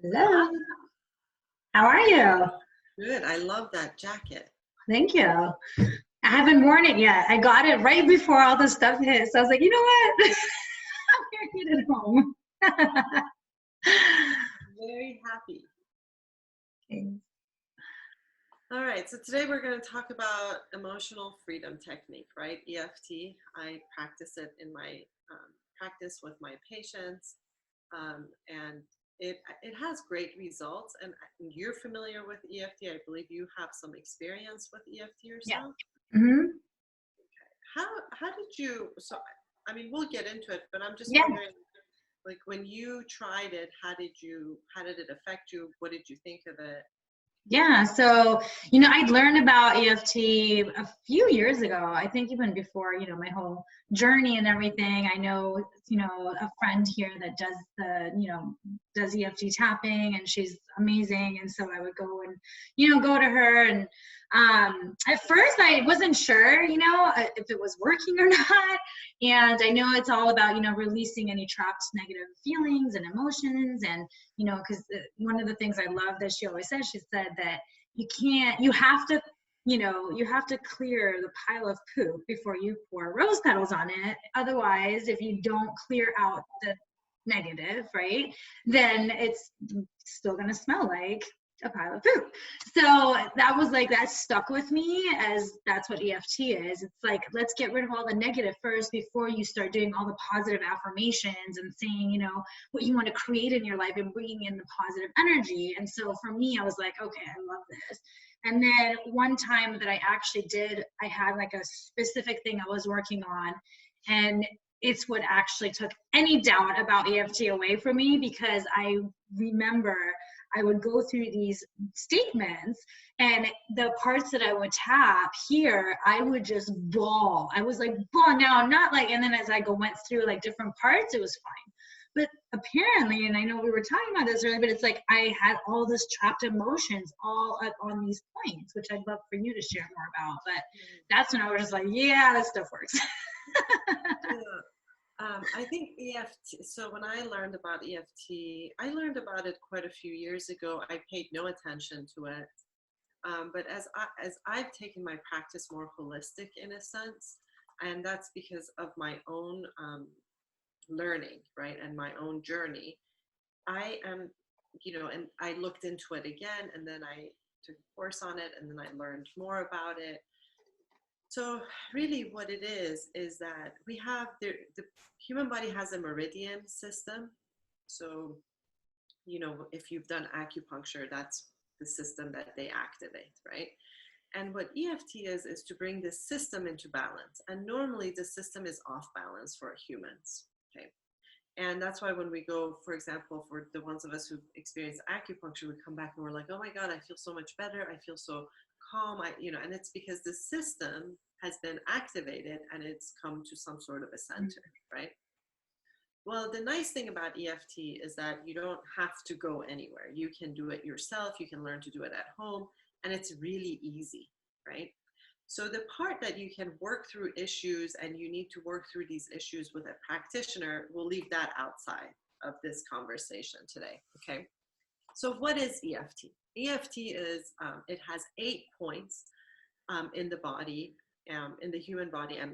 Hello. How are you? Good. I love that jacket. Thank you. I haven't worn it yet. I got it right before all this stuff hit. So I was like, you know what? I'm wearing it at home. Very happy. Okay. All right. So today we're going to talk about emotional freedom technique, right? EFT. I practice it in my practice with my patients, and it has great results. And you're familiar with EFT. I believe you have some experience with EFT yourself. Yeah. Mm-hmm. How did you? So I mean, we'll get into it, but I'm just Yeah. wondering. Like when you tried it, how did it affect you? What did you think of it? Yeah, so, I'd learned about EFT a few years ago, I think even before, my whole journey and everything. I know, a friend here that does EFT tapping, and she's amazing. And so I would go and, go to her. And at first I wasn't sure, if it was working or not. And I know it's all about, releasing any trapped negative feelings and emotions. And because one of the things I love that she always said, she said that you have to clear the pile of poop before you pour rose petals on it. Otherwise, if you don't clear out the negative, right, then it's still going to smell like a pile of poop. So that stuck with me, as that's what EFT is. It's like, let's get rid of all the negative first before you start doing all the positive affirmations and saying, what you want to create in your life and bringing in the positive energy. And so for me, I was like, okay, I love this. And then one time that I had like a specific thing I was working on, and it's what actually took any doubt about EFT away from me, because I remember I would go through these statements, and the parts that I would tap here, I would just bawl. I was like, bawl. Now, not like, and then as I went through like different parts, it was fine. But apparently, and I know we were talking about this earlier, but it's like I had all this trapped emotions all up on these points, which I'd love for you to share more about. But that's when I was just like, yeah, that stuff works. I think EFT, so when I learned about EFT, I learned about it quite a few years ago. I paid no attention to it. But as I've taken my practice more holistic in a sense, and that's because of my own learning, right, and my own journey, I am, and I looked into it again, and then I took a course on it, and then I learned more about it. So really what it is that we have the human body has a meridian system. So, if you've done acupuncture, that's the system that they activate, right? And what EFT is to bring this system into balance. And normally the system is off balance for humans, okay? And that's why when we go, for example, for the ones of us who experience acupuncture, we come back and we're like, oh my God, I feel so much better. I feel so calm. And it's because the system has been activated and it's come to some sort of a center, right? Well, the nice thing about EFT is that you don't have to go anywhere. You can do it yourself. You can learn to do it at home, and it's really easy, right? So the part that you can work through issues and you need to work through these issues with a practitioner, we'll leave that outside of this conversation today, okay? So what is EFT? EFT is, it has 8 points in the body, in the human body and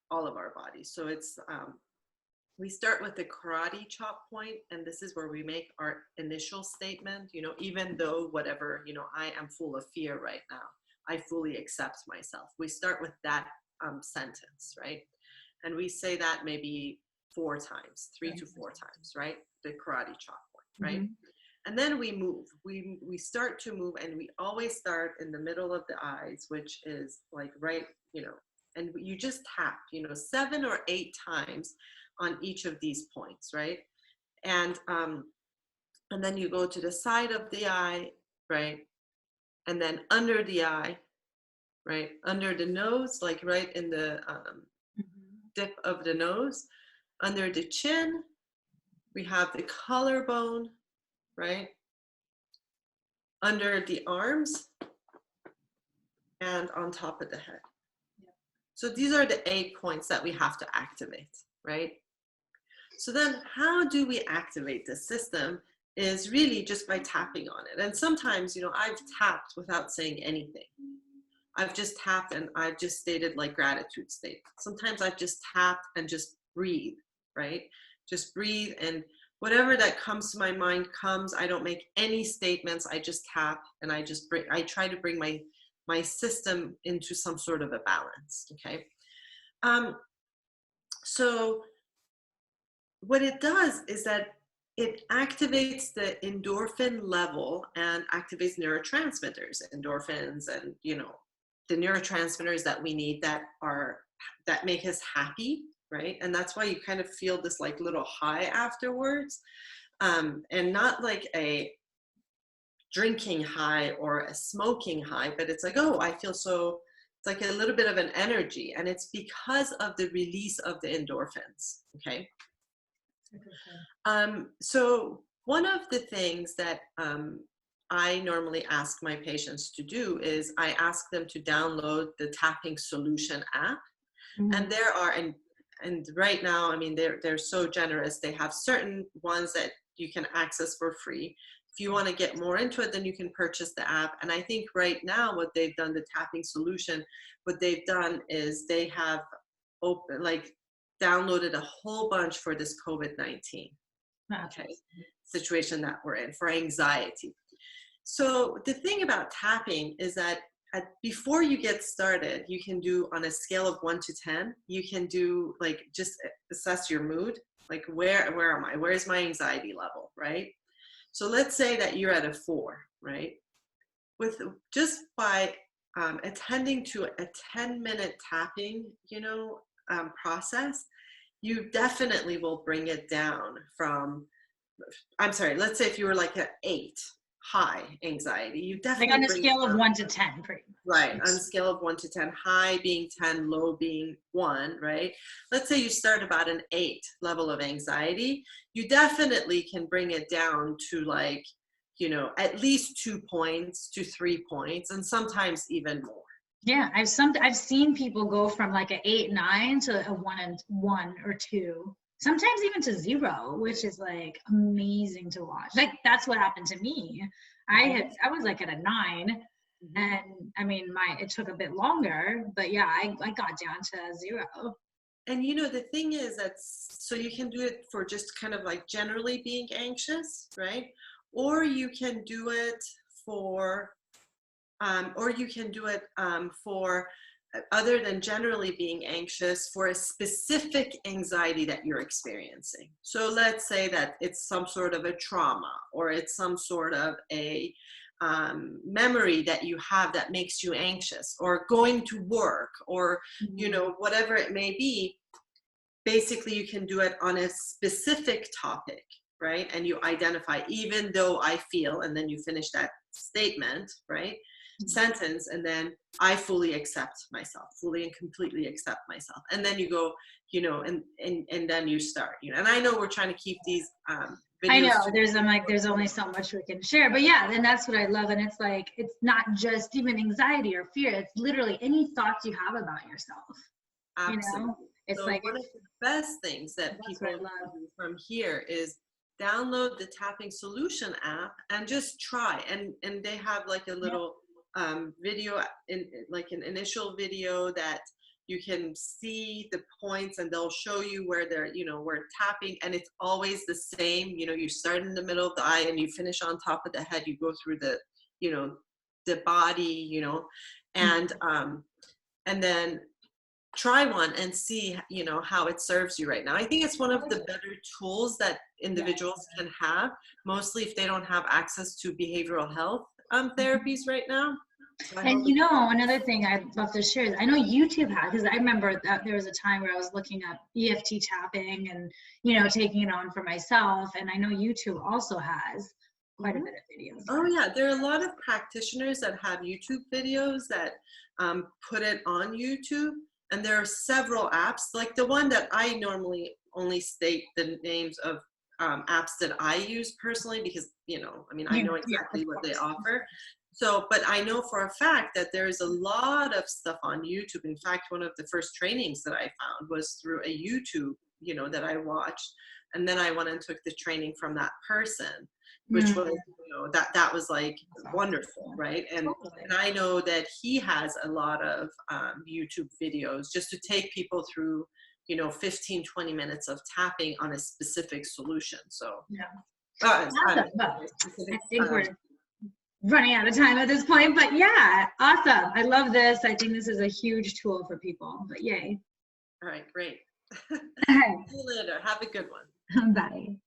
all of our bodies. So it's, we start with the karate chop point, and this is where we make our initial statement, even though whatever, I am full of fear right now, I fully accept myself. We start with that sentence, right? And we say that maybe 4 times, 3 to 4 times, right? The karate chop point, right? Mm-hmm. And then we move. We start to move, and we always start in the middle of the eyes, which is like right, and you just tap, 7 or 8 times on each of these points, right? And then you go to the side of the eye, right? And then under the eye, right? Under the nose, like right in the dip of the nose. Under the chin, we have the collarbone, right? Under the arms, and on top of the head. So these are the 8 points that we have to activate, right? So then how do we activate the system is really just by tapping on it. And sometimes, you know, I've tapped without saying anything. I've just tapped and I've just stated like gratitude state. Sometimes I've just tapped and just breathe, right? Just breathe, and whatever that comes to my mind comes. I don't make any statements. I just tap, and I try to bring my system into some sort of a balance. Okay. So what it does is that it activates the endorphin level and activates neurotransmitters, endorphins, and, you know, the neurotransmitters that we need that make us happy, right? And that's why you kind of feel this like little high afterwards, and not like a drinking high or a smoking high, but it's like, oh, I feel so, it's like a little bit of an energy, and it's because of the release of the endorphins. Okay. So one of the things that I normally ask my patients to do is I ask them to download the Tapping Solution app. Mm-hmm. And there are, and right now, I mean, they're so generous. They have certain ones that you can access for free. If you want to get more into it, then you can purchase the app. And I think right now what they've done, the Tapping Solution, what they've done is they have downloaded a whole bunch for this COVID-19 situation that we're in, for anxiety. So the thing about tapping is that before you get started, you can do on a scale of 1 to 10, you can do like just assess your mood, like where am I? Where's my anxiety level, right? So let's say that you're at a 4, right? With just by attending to a 10-minute tapping, you know, process, you definitely will bring it down from, I'm sorry, let's say if you were like an 8 high anxiety, you definitely like on a scale of 1 to 10, pretty much. Right, on a scale of 1 to 10, high being 10, low being 1, right? Let's say you start about an 8 level of anxiety, you definitely can bring it down to like, you know, at least 2 points to 3 points, and sometimes even more. Yeah, I've seen people go from like an 8, 9 to a 1 or 2, sometimes even to 0, which is like amazing to watch. Like that's what happened to me. I was like at a 9, and I mean it took a bit longer, but yeah, I got down to 0. And you know, the thing is that, so you can do it for just kind of like generally being anxious, right? Or you can do it for for other than generally being anxious, for a specific anxiety that you're experiencing. So let's say that it's some sort of a trauma, or it's some sort of a memory that you have that makes you anxious, or going to work, or, you know, whatever it may be. Basically, you can do it on a specific topic, right? And you identify, even though I feel, and then you finish that statement, right? Sentence, and then I fully accept myself, fully and completely accept myself. And then you go, you know, and then you start, you know, and I know we're trying to keep these videos. I know there's only so much we can share, but yeah, and that's what I love. And it's like, it's not just even anxiety or fear. It's literally any thoughts you have about yourself. Absolutely. You know, it's so like one of the best things that people do from here is download the Tapping Solution app and just try. And they have like a little video, like an initial video that you can see the points, and they'll show you where they're, you know, where tapping, and it's always the same. You know, you start in the middle of the eye and you finish on top of the head. You go through the, you know, the body, you know, and then try one and see, you know, how it serves you right now. I think it's one of the better tools that individuals can have, mostly if they don't have access to behavioral health therapies right now. So and you know, another thing I'd love to share is, I know YouTube had, because I remember that there was a time where I was looking up EFT tapping and, you know, taking it on for myself. And I know YouTube also has quite a bit of videos. Oh yeah, there are a lot of practitioners that have YouTube videos that put it on YouTube. And there are several apps, like the one that I normally only state the names of apps that I use personally, because, you know, I mean, I know exactly what they offer. So, but I know for a fact that there's a lot of stuff on YouTube. In fact, one of the first trainings that I found was through a YouTube, you know, that I watched. And then I went and took the training from that person, which was, that was like wonderful, right? And I know that he has a lot of YouTube videos just to take people through, 15, 20 minutes of tapping on a specific solution. So awesome. I think we're running out of time at this point, but yeah, awesome. I love this. I think this is a huge tool for people, but yay. All right, great. All right. See you later. Have a good one. Bye.